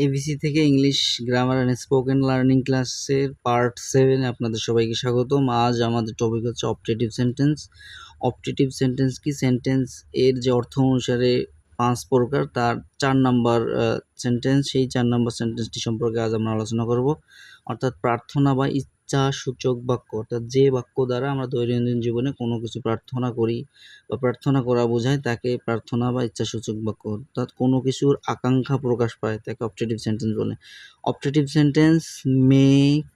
ABC থেকে English grammar and spoken learning ক্লাসের part 7 আপনাদের সবাইকে স্বাগতম। আজ আমাদের টপিক হচ্ছে অপটেটিভ সেন্টেন্স। অপটেটিভ সেন্টেন্স কি? সেন্টেন্স এর যে অর্থ অনুসারে 5 প্রকার, তার 4 নাম্বার সেন্টেন্স, সেই 4 নাম্বার সেন্টেন্সটি সম্পর্কে আজ আমরা আলোচনা করব। অর্থাৎ প্রার্থনা বা ইচ্ছা সূচক বাক্য, অর্থাৎ যে বাক্য দ্বারা আমরা দৈনন্দিন জীবনে কোনো কিছু প্রার্থনা করি বা প্রার্থনা করা বোঝায় তাকে প্রার্থনা বা ইচ্ছাসূচক বাক্য। অর্থাৎ কোনো কিছুর আকাঙ্ক্ষা প্রকাশ পায় তাকে অপটেটিভ সেন্টেন্স বলে। Optative sentence may,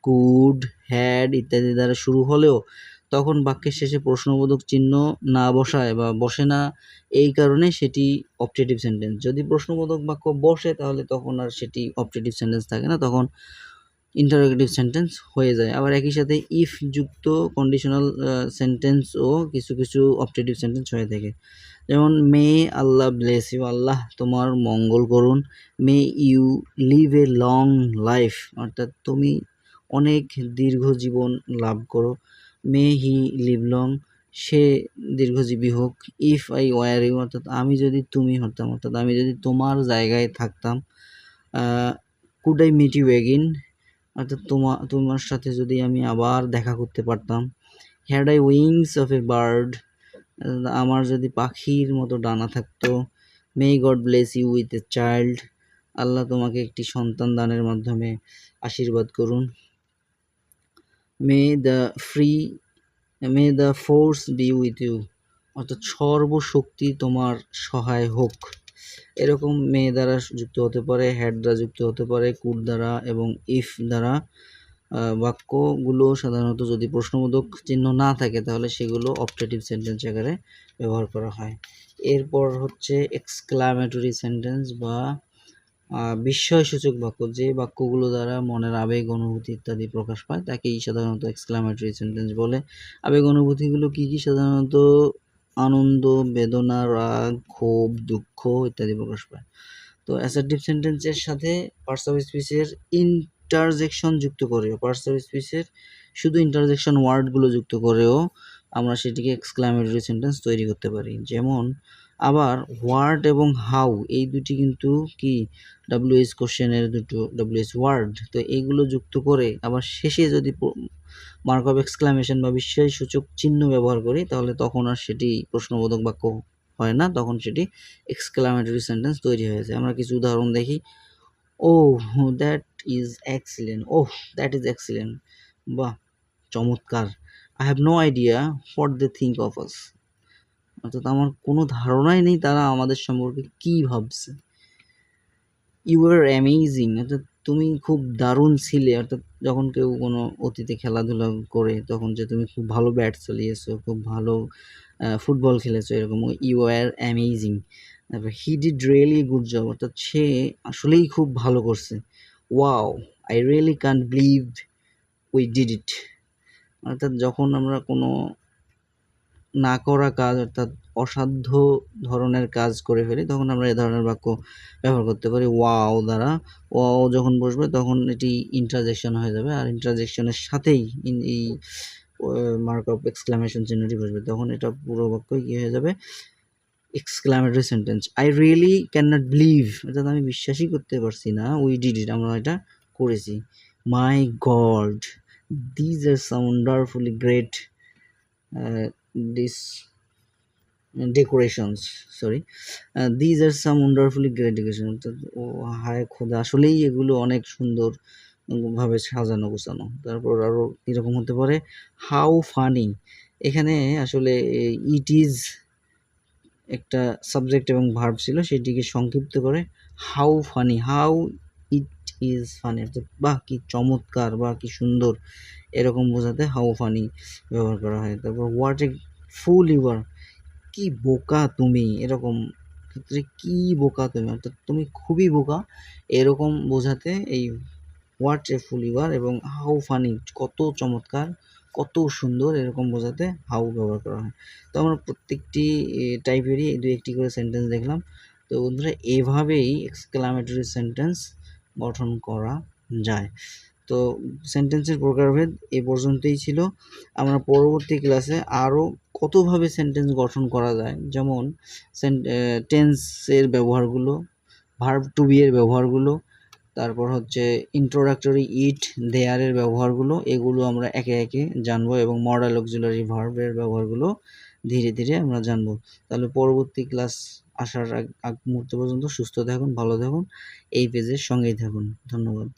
could, had ইত্যাদি দ্বারা শুরু হলেও তখন বাক্যের শেষে প্রশ্নবোধক চিহ্ন না বসায় বা বসে না, এই কারণে সেটি অপটেটিভ সেন্টেন্স। যদি প্রশ্নবোধক বাক্য বসে তাহলে তখন আর সেটি অপটেটিভ সেন্টেন্স থাকে না, তখন ইন্টারোগেটিভ সেন্টেন্স হয়ে যায়। আবার একই সাথে ইফ যুক্ত কন্ডিশনাল সেন্টেন্সও কিছু কিছু অপটেটিভ সেন্টেন্স হয়ে থাকে। যেমন মে আল্লাহ ব্লেস ইউ, আল্লাহ তোমার মঙ্গল করুন। May you live a long life, অর্থাৎ তুমি অনেক দীর্ঘ জীবন লাভ করো। মে হি লিভ লং, সে দীর্ঘজীবী হোক। ইফ আই ওয়ার ইউ, অর্থাৎ আমি যদি তুমি হতাম, অর্থাৎ আমি যদি তোমার জায়গায় থাকতাম। Could I meet you again, অর্থাৎ তোমার সাথে যদি আমি আবার দেখা করতে পারতাম। Had I wings of a bird, আমার যদি পাখির মতো ডানা থাকতো। May God bless you with a child, আল্লাহ তোমাকে একটি সন্তান দানের মাধ্যমে আশীর্বাদ করুন। May the force be with you, অর্থাৎ সর্বশক্তি তোমার সহায় হোক। এরকম মে দ্বারা যুক্ত হতে পারে, হ্যাড দ্বারা যুক্ত হতে পারে, কুড দ্বারা এবং ইফ দ্বারা। বাক্যগুলো সাধারণত যদি প্রশ্নবোধক চিহ্ন না থাকে তাহলে সেগুলো অপটেটিভ সেন্টেন্স আকারে ব্যবহার করা হয়। এরপর হচ্ছে এক্সক্লামেটরি সেন্টেন্স বা বিস্ময়সূচক বাক্য। যে বাক্যগুলো দ্বারা মনের আবেগ, অনুভূতি ইত্যাদি প্রকাশ পায় তাকেই সাধারণত এক্সক্লামেটরি সেন্টেন্স বলে। আবেগ অনুভূতিগুলো কী কী? সাধারণত আনন্দ, বেদনা, রাগ, ক্ষোভ, দুঃখ ইত্যাদি প্রকাশ পায়। তো অ্যাসার্টিভ সেন্টেন্সের সাথে পার্টস অফ স্পিচের ইন্টারজেকশন যুক্ত করেও, পার্টস অফ স্পিচের শুধু ইন্টারজেকশন ওয়ার্ডগুলো যুক্ত করেও আমরা সেটিকে এক্সক্লামেটরি সেন্টেন্স তৈরি করতে পারি। যেমন আবার হোয়াট এবং হাউ এই দুটি কিন্তু কি ডাব্লিউএইচ কোশ্চেনের দুটো ডাব্লিউএইচ ওয়ার্ড, তো এইগুলো যুক্ত করে আবার শেষে যদি মার্ক অফ এক্সক্লামেশন বা বিস্ময়সূচক চিহ্ন ব্যবহার করি তাহলে তখন আর সেটি প্রশ্নবোধক বাক্য হয় না, তখন সেটি এক্সক্লামেটরি সেন্টেন্স তৈরি হয়ে যায়। আমরা কিছু উদাহরণ দেখি। Oh that is excellent, oh that is excellent, বাহ চমৎকার। I have no idea what they think of us, অর্থাৎ আমার কোনো ধারণাই নেই তারা আমাদের সম্পর্কে কী ভাবছে। ইউ আর অ্যামেজিং, অর্থাৎ তুমি খুব দারুণ ছিলে, অর্থাৎ যখন কেউ কোনো অতীতে খেলাধুলা করে তখন যে তুমি খুব ভালো ব্যাট চালিয়েছো, খুব ভালো ফুটবল খেলেছো, এরকম ইউ আর অ্যামেজিং। তারপর he did really good job, অর্থাৎ সে আসলেই খুব ভালো করছে। Wow I really can't believe we did it, অর্থাৎ যখন আমরা কোনো না করা কাজ অর্থাৎ অসাধ্য ধরনের কাজ করে ফেলি তখন আমরা এ ধরনের বাক্য ব্যবহার করতে পারি ওয়াও দ্বারা। ওয়াও যখন বসবে তখন এটি ইন্টারজেকশন হয়ে যাবে, আর ইন্টারজেকশনের সাথেই এই মার্ক অফ এক্সক্লামেশন চিহ্নটি বসবে, তখন এটা পুরো বাক্যই কী হয়ে যাবে? Exclamatory sentence. I really can not believe, অর্থাৎ আমি বিশ্বাসই করতে পারছি না, উই ডিড ইট, আমরা এটা করেছি। My God these are some wonderfully great decorations, these are some wonderfully great decoration, অর্থাৎ ও হায় খোদা আসলেই এগুলো অনেক সুন্দর ভাবে সাজানো গোছানো। তারপর আরও কীরকম হতে পারে? হাউ ফানি, এখানে আসলে ইট ইজ একটা সাবজেক্ট এবং ভার্ব ছিল, সেটিকে সংক্ষিপ্ত করে how funny, how it is funny, অর্থাৎ বাহ কি চমৎকার বা কি সুন্দর, এরকম বোঝাতে হাউ ফানি ব্যবহার করা হয়। তারপর হোয়াট এ ফুল ইউ আর, কি বোকা তুমি, এরকম ক্ষেত্রে কি বোকা তুমি, অর্থাৎ তুমি খুবই বোকা, এরকম বোঝাতে এই হোয়াট এ ফুল ইউ আর এবং হাউ ফানি কত চমৎকার, কত সুন্দর, এরকম বোঝাতে হাউ ব্যবহার করা হয়। তো আমরা প্রত্যেকটি টাইপেরই দু একটি করে সেন্টেন্স দেখলাম। তো বন্ধুরা এভাবেই এক্সক্লামেটরি সেন্টেন্স গঠন করা যায়। তো সেন্টেন্সের প্রকারভেদ এ পর্যন্তই ছিল। আমরা পরবর্তী ক্লাসে আরও কতভাবে সেন্টেন্স গঠন করা যায়, যেমন টেন্সের ব্যবহারগুলো, ভার্ব টু বি এর ব্যবহারগুলো, তারপর হচ্ছে ইন্ট্রোডাক্টরি ইট দেয়ারের ব্যবহারগুলো, এগুলো আমরা একে একে জানবো এবং মডাল অক্সিলারি ভার্বের ব্যবহারগুলো ধীরে ধীরে আমরা জানবো। তাহলে পরবর্তী ক্লাস আসার আগ মুহূর্ত পর্যন্ত সুস্থ থাকুন, ভালো থাকুন, এই পেজের সঙ্গেই থাকুন। ধন্যবাদ।